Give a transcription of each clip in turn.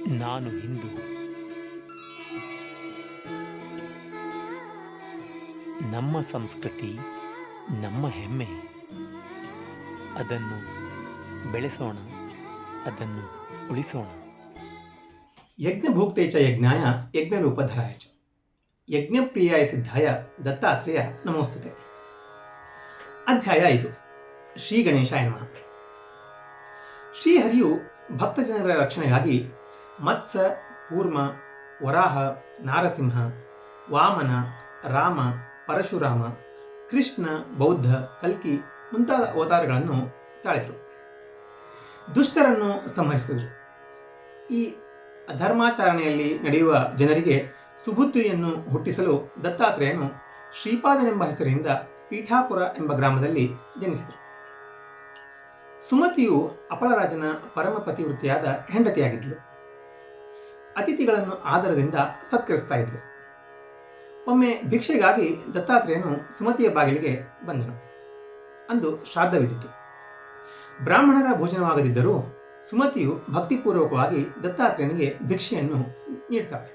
ನಾನು ಹಿಂದೂ. ನಮ್ಮ ಸಂಸ್ಕೃತಿ ನಮ್ಮ ಹೆಮ್ಮೆ. ಅದನ್ನು ಬೆಳೆಸೋಣ, ಅದನ್ನು ಉಳಿಸೋಣ. ಯಜ್ಞಭೋಕ್ತೆ ಚ ಯಜ್ಞಾಯ ಯಜ್ಞರೂಪಧರಾಯ ಚ ಯಜ್ಞಪ್ರಿಯಾಯ ಸಿದ್ಧಾಯ ದತ್ತಾತ್ರೇಯ ನಮೋಸ್ತುತೆ. ಅಧ್ಯಾಯ 5. ಶ್ರೀ ಗಣೇಶಾಯ ನಮಃ. ಶ್ರೀಹರಿಯು ಭಕ್ತಜನರ ರಕ್ಷಣೆಗಾಗಿ ಮತ್ಸ್ಯ, ಕೂರ್ಮ, ವರಾಹ, ನಾರಸಿಂಹ, ವಾಮನ, ರಾಮ, ಪರಶುರಾಮ, ಕೃಷ್ಣ, ಬೌದ್ಧ, ಕಲ್ಕಿ ಮುಂತಾದ ಅವತಾರಗಳನ್ನು ತಾಳಿದರು. ದುಷ್ಟರನ್ನು ಸಂಹರಿಸಿದರು. ಈ ಅಧರ್ಮಾಚರಣೆಯಲ್ಲಿ ನಡೆಯುವ ಜನರಿಗೆ ಸುಬುದ್ಧಿಯನ್ನು ಹುಟ್ಟಿಸಲು ದತ್ತಾತ್ರೇಯನು ಶ್ರೀಪಾದನೆಂಬ ಹೆಸರಿನಿಂದ ಪೀಠಾಪುರ ಎಂಬ ಗ್ರಾಮದಲ್ಲಿ ಜನಿಸಿದರು. ಸುಮತಿಯು ಅಪಳರಾಜನ ಪರಮ ಪತಿವೃತ್ತಿಯಾದ ಹೆಂಡತಿಯಾಗಿದ್ದಳು. ಅತಿಥಿಗಳನ್ನು ಆದರದಿಂದ ಸತ್ಕರಿಸ್ತಾ ಇದ್ಲು. ಒಮ್ಮೆ ಭಿಕ್ಷೆಗಾಗಿ ದತ್ತಾತ್ರೇಯನು ಸುಮತಿಯ ಬಾಗಿಲಿಗೆ ಬಂದನು. ಅಂದು ಶ್ರಾದ್ದವಿದ್ದಿತು. ಬ್ರಾಹ್ಮಣರ ಭೋಜನವಾಗದಿದ್ದರೂ ಸುಮತಿಯು ಭಕ್ತಿಪೂರ್ವಕವಾಗಿ ದತ್ತಾತ್ರೇಯನಿಗೆ ಭಿಕ್ಷೆಯನ್ನು ನೀಡ್ತಾಳೆ.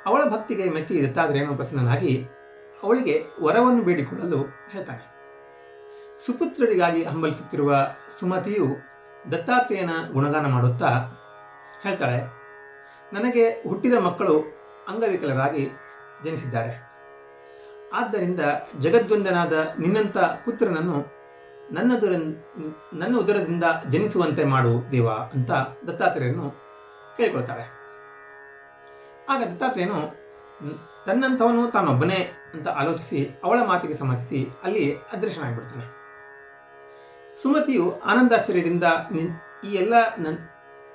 ಅವಳ ಭಕ್ತಿಗೆ ಮೆಚ್ಚಿ ದತ್ತಾತ್ರೇಯನು ಪ್ರಸನ್ನನಾಗಿ ಅವಳಿಗೆ ವರವನ್ನು ಬೇಡಿಕೊಳ್ಳಲು ಹೇಳ್ತಾನೆ. ಸುಪುತ್ರರಿಗಾಗಿ ಹಂಬಲಿಸುತ್ತಿರುವ ಸುಮತಿಯು ದತ್ತಾತ್ರೇಯನ ಗುಣಗಾನ ಮಾಡುತ್ತಾ ಹೇಳ್ತಾಳೆ, ನನಗೆ ಹುಟ್ಟಿದ ಮಕ್ಕಳು ಅಂಗವಿಕಲರಾಗಿ ಜನಿಸಿದ್ದಾರೆ. ಆದ್ದರಿಂದ ಜಗದ್ವಂದನಾದ ನಿನ್ನಂಥ ಪುತ್ರನನ್ನು ನನ್ನ ಉದರದಿಂದ ಜನಿಸುವಂತೆ ಮಾಡು ದೇವ ಅಂತ ದತ್ತಾತ್ರೇಯನು ಕೇಳಿಕೊಳ್ತಾಳೆ. ಆಗ ದತ್ತಾತ್ರೇಯನು ತನ್ನಂಥವನು ತಾನೊಬ್ಬನೇ ಅಂತ ಆಲೋಚಿಸಿ ಅವಳ ಮಾತಿಗೆ ಸಮ್ಮತಿಸಿ ಅಲ್ಲಿ ಅದೃಶ್ಯನಾಗಿಬಿಡ್ತಾನೆ. ಸುಮತಿಯು ಆನಂದಾಶ್ಚರ್ಯದಿಂದ ಈ ಎಲ್ಲ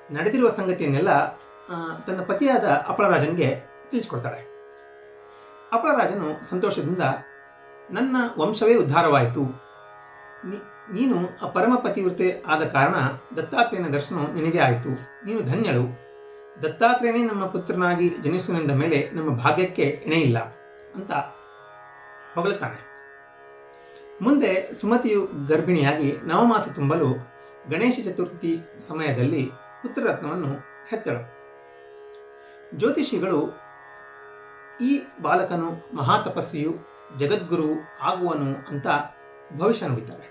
ನಡೆದಿರುವ ಸಂಗತಿಯನ್ನೆಲ್ಲ ತನ್ನ ಪತಿಯಾದ ಅಪಳರಾಜನಿಗೆ ತಿಳಿಸಿಕೊಡ್ತಾಳೆ. ಅಪಳರಾಜನು ಸಂತೋಷದಿಂದ, ನನ್ನ ವಂಶವೇ ಉದ್ಧಾರವಾಯಿತು, ನೀನು ಪರಮ ಪತಿವ್ರತೆ ಆದ ಕಾರಣ ದತ್ತಾತ್ರೇಯನ ದರ್ಶನ ನಿನಗೆ ಆಯಿತು, ನೀನು ಧನ್ಯಳು, ದತ್ತಾತ್ರೇಯನೇ ನಮ್ಮ ಪುತ್ರನಾಗಿ ಜನಿಸುವನೆಂದ ಮೇಲೆ ನಮ್ಮ ಭಾಗ್ಯಕ್ಕೆ ಎಣೆಯಿಲ್ಲ ಅಂತ ಹೊಗಳುತ್ತಾನೆ. ಮುಂದೆ ಸುಮತಿಯು ಗರ್ಭಿಣಿಯಾಗಿ ನವಮಾಸ ತುಂಬಲು ಗಣೇಶ ಚತುರ್ಥಿ ಸಮಯದಲ್ಲಿ ಪುತ್ರರತ್ನವನ್ನು ಹೆತ್ತಳು. ಜ್ಯೋತಿಷಿಗಳು ಈ ಬಾಲಕನು ಮಹಾತಪಸ್ವಿಯು, ಜಗದ್ಗುರು ಆಗುವನು ಅಂತ ಭವಿಷ್ಯ ನುಡಿತಾರೆ.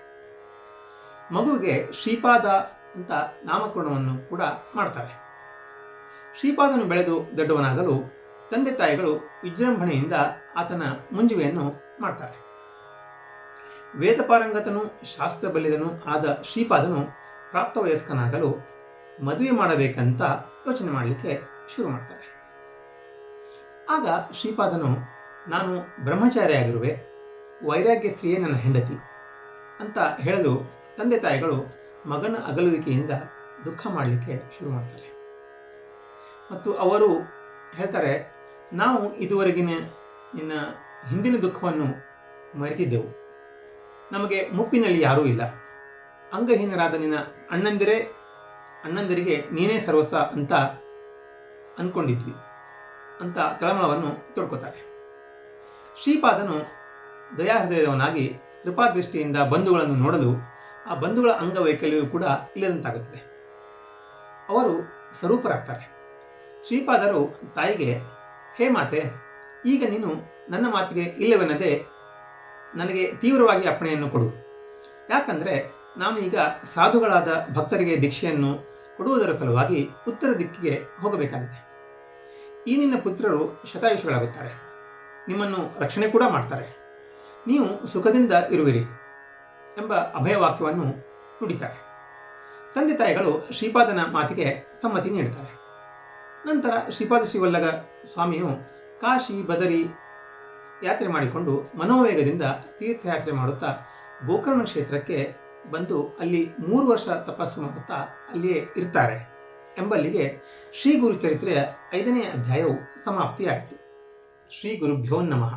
ಮಗುವಿಗೆ ಶ್ರೀಪಾದ ಅಂತ ನಾಮಕರಣವನ್ನು ಕೂಡ ಮಾಡ್ತಾರೆ. ಶ್ರೀಪಾದನು ಬೆಳೆದು ದೊಡ್ಡವನಾಗಲು ತಂದೆ ತಾಯಿಗಳು ವಿಜೃಂಭಣೆಯಿಂದ ಆತನ ಮುಂಜುವೆಯನ್ನು ಮಾಡ್ತಾರೆ. ವೇದಪಾರಂಗತನು ಶಾಸ್ತ್ರ ಬಲ್ಲಿದನು ಆದ ಶ್ರೀಪಾದನು ಪ್ರಾಪ್ತವಯಸ್ಕನಾಗಲು ಮದುವೆ ಮಾಡಬೇಕಂತ ಯೋಚನೆ ಮಾಡಲಿಕ್ಕೆ ಶುರು ಮಾಡ್ತಾರೆ. ಆಗ ಶ್ರೀಪಾದನು, ನಾನು ಬ್ರಹ್ಮಚಾರಿಯಾಗಿರುವೆ, ವೈರಾಗ್ಯ ಸ್ತ್ರೀಯೇ ನನ್ನ ಹೆಂಡತಿ ಅಂತ ಹೇಳಲು ತಂದೆ ತಾಯಿಗಳು ಮಗನ ಅಗಲುವಿಕೆಯಿಂದ ದುಃಖ ಮಾಡಲಿಕ್ಕೆ ಶುರು ಮಾಡ್ತಾರೆ. ಮತ್ತು ಅವರು ಹೇಳ್ತಾರೆ, ನಾವು ಇದುವರೆಗಿನ ನಿನ್ನ ಹಿಂದಿನ ದುಃಖವನ್ನು ಮರೆತಿದ್ದೆವು, ನಮಗೆ ಮುಪ್ಪಿನಲ್ಲಿ ಯಾರೂ ಇಲ್ಲ, ಅಂಗಹೀನರಾದ ನಿನ್ನ ಅಣ್ಣಂದಿರಿಗೆ ನೀನೇ ಸರ್ವಸ್ವ ಅಂತ ಅಂದ್ಕೊಂಡಿದ್ವಿ ಅಂತ ತಳಮಳವನ್ನು ತೊಡ್ಕೋತಾರೆ. ಶ್ರೀಪಾದನು ದಯಾಹೃದಯವನಾಗಿ ಕೃಪಾದೃಷ್ಟಿಯಿಂದ ಬಂಧುಗಳನ್ನು ನೋಡಲು ಆ ಬಂಧುಗಳ ಅಂಗವೈಕಲ್ಯವೂ ಕೂಡ ಇಲ್ಲದಂತಾಗುತ್ತದೆ. ಅವರು ಸ್ವರೂಪರಾಗ್ತಾರೆ. ಶ್ರೀಪಾದರು ತಾಯಿಗೆ, ಹೇ ಮಾತೆ, ಈಗ ನೀನು ನನ್ನ ಮಾತಿಗೆ ಇಲ್ಲವೆನ್ನದೆ ನನಗೆ ತೀವ್ರವಾಗಿ ಅಪ್ಪಣೆಯನ್ನು ಕೊಡು. ಯಾಕಂದರೆ ನಾನು ಈಗ ಸಾಧುಗಳಾದ ಭಕ್ತರಿಗೆ ದೀಕ್ಷೆಯನ್ನು ಕೊಡುವುದರ ಸಲುವಾಗಿ ಉತ್ತರ ದಿಕ್ಕಿಗೆ ಹೋಗಬೇಕಾಗಿದೆ. ಈ ನಿನ್ನ ಪುತ್ರರು ಶತಾಯುಷಿಗಳಾಗುತ್ತಾರೆ, ನಿಮ್ಮನ್ನು ರಕ್ಷಣೆ ಕೂಡ ಮಾಡ್ತಾರೆ, ನೀವು ಸುಖದಿಂದ ಇರುವಿರಿ ಎಂಬ ಅಭಯವಾಕ್ಯವನ್ನು ನುಡಿತಾರೆ. ತಂದೆ ತಾಯಿಗಳು ಶ್ರೀಪಾದನ ಮಾತಿಗೆ ಸಮ್ಮತಿ ನೀಡುತ್ತಾರೆ. ನಂತರ ಶ್ರೀಪಾದ ಶ್ರೀವಲ್ಲಭ ಸ್ವಾಮಿಯು ಕಾಶಿ ಬದರಿ ಯಾತ್ರೆ ಮಾಡಿಕೊಂಡು ಮನೋವೇಗದಿಂದ ತೀರ್ಥಯಾತ್ರೆ ಮಾಡುತ್ತಾ ಗೋಕರ್ಣ ಕ್ಷೇತ್ರಕ್ಕೆ ಬಂದು ಅಲ್ಲಿ 3 ವರ್ಷ ತಪಸ್ಸು ಮಾಡುತ್ತಾ ಅಲ್ಲಿಯೇ ಇರ್ತಾರೆ ಎಂಬಲ್ಲಿಗೆ ಶ್ರೀ ಗುರು ಚರಿತ್ರೆಯ 5ನೇ ಅಧ್ಯಾಯವು ಸಮಾಪ್ತಿಯಾಯಿತು. ಶ್ರೀ ಗುರುಭ್ಯೋ ನಮಃ.